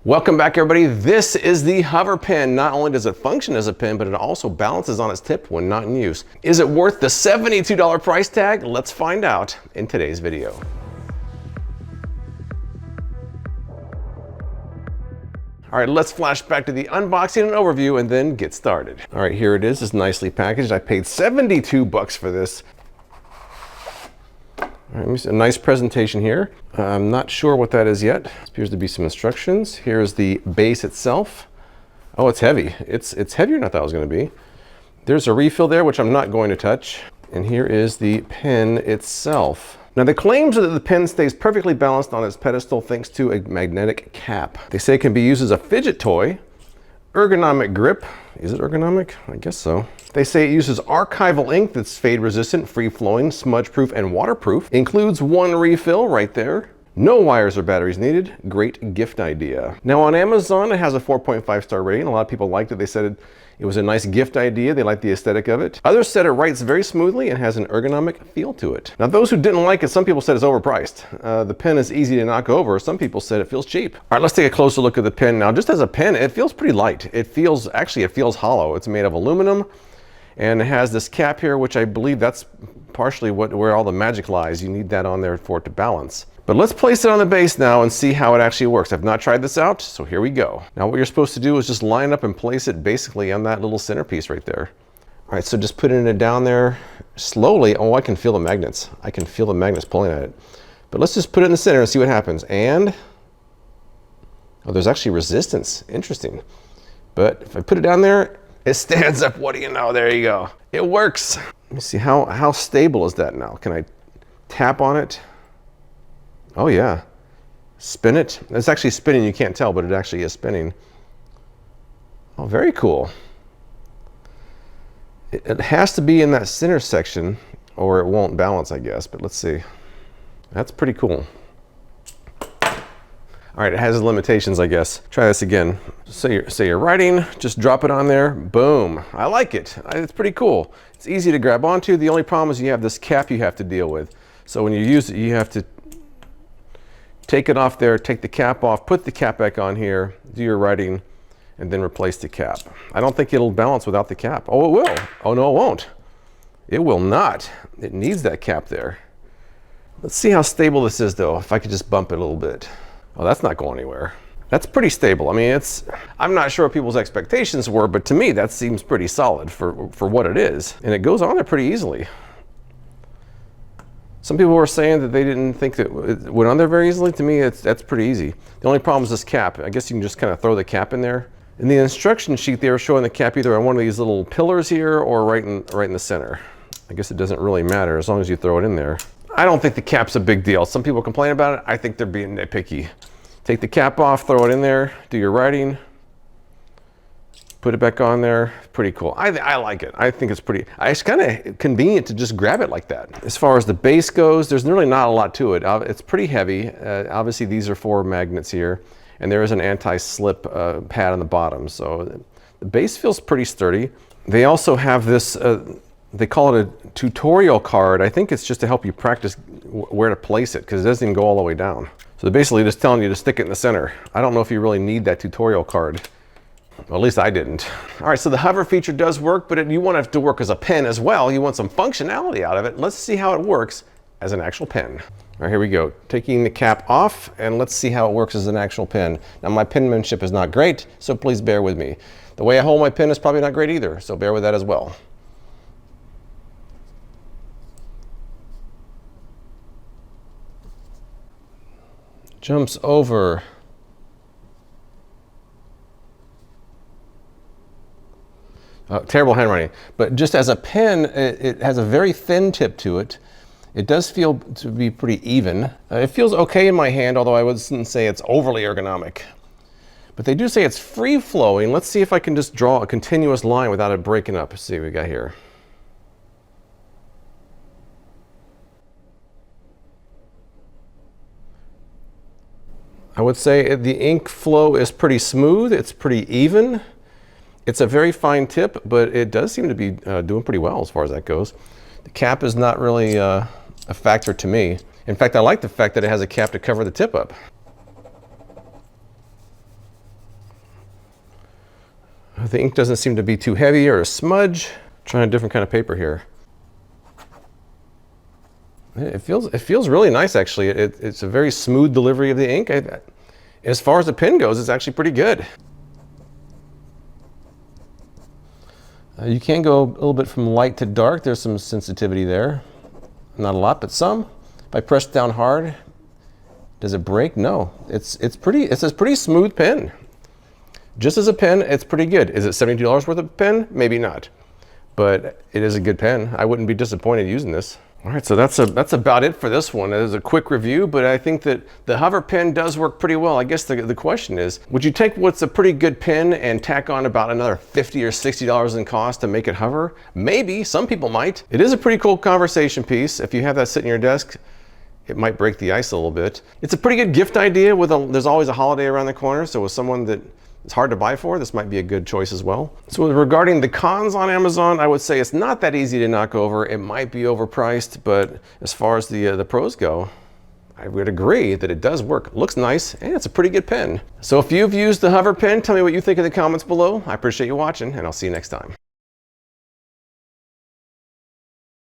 Welcome back, everybody. This is the Hoverpen. Not only does it function as a pen, but it also balances on its tip when not in use. Is it worth the $72 price tag? Let's find out in today's video. All right, let's flash back to the unboxing and overview and then get started. All right, here it is. It's nicely packaged. I paid 72 bucks for this. All right, let me see. A nice presentation here. I'm not sure what that is yet. There appears to be some instructions. Here's the base itself. Oh, it's heavy. It's heavier than I thought it was going to be. There's a refill there, which I'm not going to touch. And here is the pen itself. Now, the claims are that the pen stays perfectly balanced on its pedestal thanks to a magnetic cap. They say it can be used as a fidget toy, ergonomic grip. Is it ergonomic? I guess so. They say it uses archival ink that's fade resistant, free flowing, smudge proof, and waterproof. Includes one refill right there. No wires or batteries needed. Great gift idea. Now on Amazon, it has a 4.5 star rating. A lot of people liked it. They said it was a nice gift idea. They liked the aesthetic of it. Others said it writes very smoothly and has an ergonomic feel to it. Now those who didn't like it, some people said it's overpriced. The pen is easy to knock over. Some people said it feels cheap. All right, let's take a closer look at the pen. Now just as a pen, it feels pretty light. It feels hollow. It's made of aluminum and it has this cap here, which I believe that's partially where all the magic lies. You need that on there for it to balance. But let's place it on the base now and see how it actually works. I've not tried this out, so here we go. Now what you're supposed to do is just line up and place it basically on that little centerpiece right there. All right, so just putting it down there slowly. Oh, I can feel the magnets. I can feel the magnets pulling at it. But let's just put it in the center and see what happens. And, oh, there's actually resistance. Interesting. But if I put it down there, it stands up. What do you know? There you go. It works. Let me see, how stable is that now? Can I tap on it? Oh yeah, spin it. It's actually spinning, you can't tell, but it actually is spinning. Oh, very cool. It has to be in that center section or it won't balance, I guess, but let's see. That's pretty cool. All right, it has limitations, I guess. Try this again. Say you're writing, just drop it on there, boom. I like it, it's pretty cool. It's easy to grab onto. The only problem is you have this cap you have to deal with. So when you use it, you have to take it off there, take the cap off, put the cap back on here, do your writing, and then replace the cap. I don't think it'll balance without the cap. Oh, it will. Oh, no, it won't. It will not. It needs that cap there. Let's see how stable this is, though, if I could just bump it a little bit. Oh, that's not going anywhere. That's pretty stable. I mean, I'm not sure what people's expectations were, but to me, that seems pretty solid for what it is. And it goes on there pretty easily. Some people were saying that they didn't think that it went on there very easily. To me, that's pretty easy. The only problem is this cap. I guess you can just kind of throw the cap in there. In the instruction sheet, they were showing the cap either on one of these little pillars here or right in the center. I guess it doesn't really matter as long as you throw it in there. I don't think the cap's a big deal. Some people complain about it. I think they're being nitpicky. Take the cap off, throw it in there, do your writing, put it back on there. Pretty cool. I like it. I think it's kind of convenient to just grab it like that. As far as the base goes, there's really not a lot to it. It's pretty heavy. Obviously, these are 4 magnets here, and there is an anti-slip pad on the bottom. So the base feels pretty sturdy. They also have this, they call it a tutorial card. I think it's just to help you practice where to place it because it doesn't even go all the way down. So they're basically just telling you to stick it in the center. I don't know if you really need that tutorial card. Well, at least I didn't. All right, so the hover feature does work, but you want it to work as a pen as well. You want some functionality out of it. Let's see how it works as an actual pen. All right, here we go. Taking the cap off, and let's see how it works as an actual pen. Now, my penmanship is not great, so please bear with me. The way I hold my pen is probably not great either, so bear with that as well. Jumps over. Terrible handwriting, but just as a pen, it has a very thin tip to it. It does feel to be pretty even. It feels okay in my hand, although I wouldn't say it's overly ergonomic. But they do say it's free flowing. Let's see if I can just draw a continuous line without it breaking up. Let's see what we got here. I would say the ink flow is pretty smooth. It's pretty even. It's a very fine tip, but it does seem to be doing pretty well as far as that goes. The cap is not really a factor to me. In fact, I like the fact that it has a cap to cover the tip up. The ink doesn't seem to be too heavy or a smudge. Trying a different kind of paper here. It feels really nice, actually. It's a very smooth delivery of the ink. As far as the pen goes, it's actually pretty good. You can go a little bit from light to dark. There's some sensitivity there. Not a lot, but some. If I press down hard, does it break? No. It's a pretty smooth pen. Just as a pen, it's pretty good. Is it $72 worth of pen? Maybe not. But it is a good pen. I wouldn't be disappointed using this. All right, so that's about it for this one. It is a quick review, but I think that the Hoverpen does work pretty well. I guess the question is, would you take what's a pretty good pen and tack on about another $50 or $60 in cost to make it hover? Maybe, some people might. It is a pretty cool conversation piece. If you have that sitting in your desk, it might break the ice a little bit. It's a pretty good gift idea. There's always a holiday around the corner, so with someone that it's hard to buy for, this might be a good choice as well. So regarding the cons on Amazon, I would say it's not that easy to knock over. It might be overpriced, but as far as the pros go, I would agree that it does work. It looks nice, and it's a pretty good pen. So if you've used the Hoverpen, tell me what you think in the comments below. I appreciate you watching, and I'll see you next time.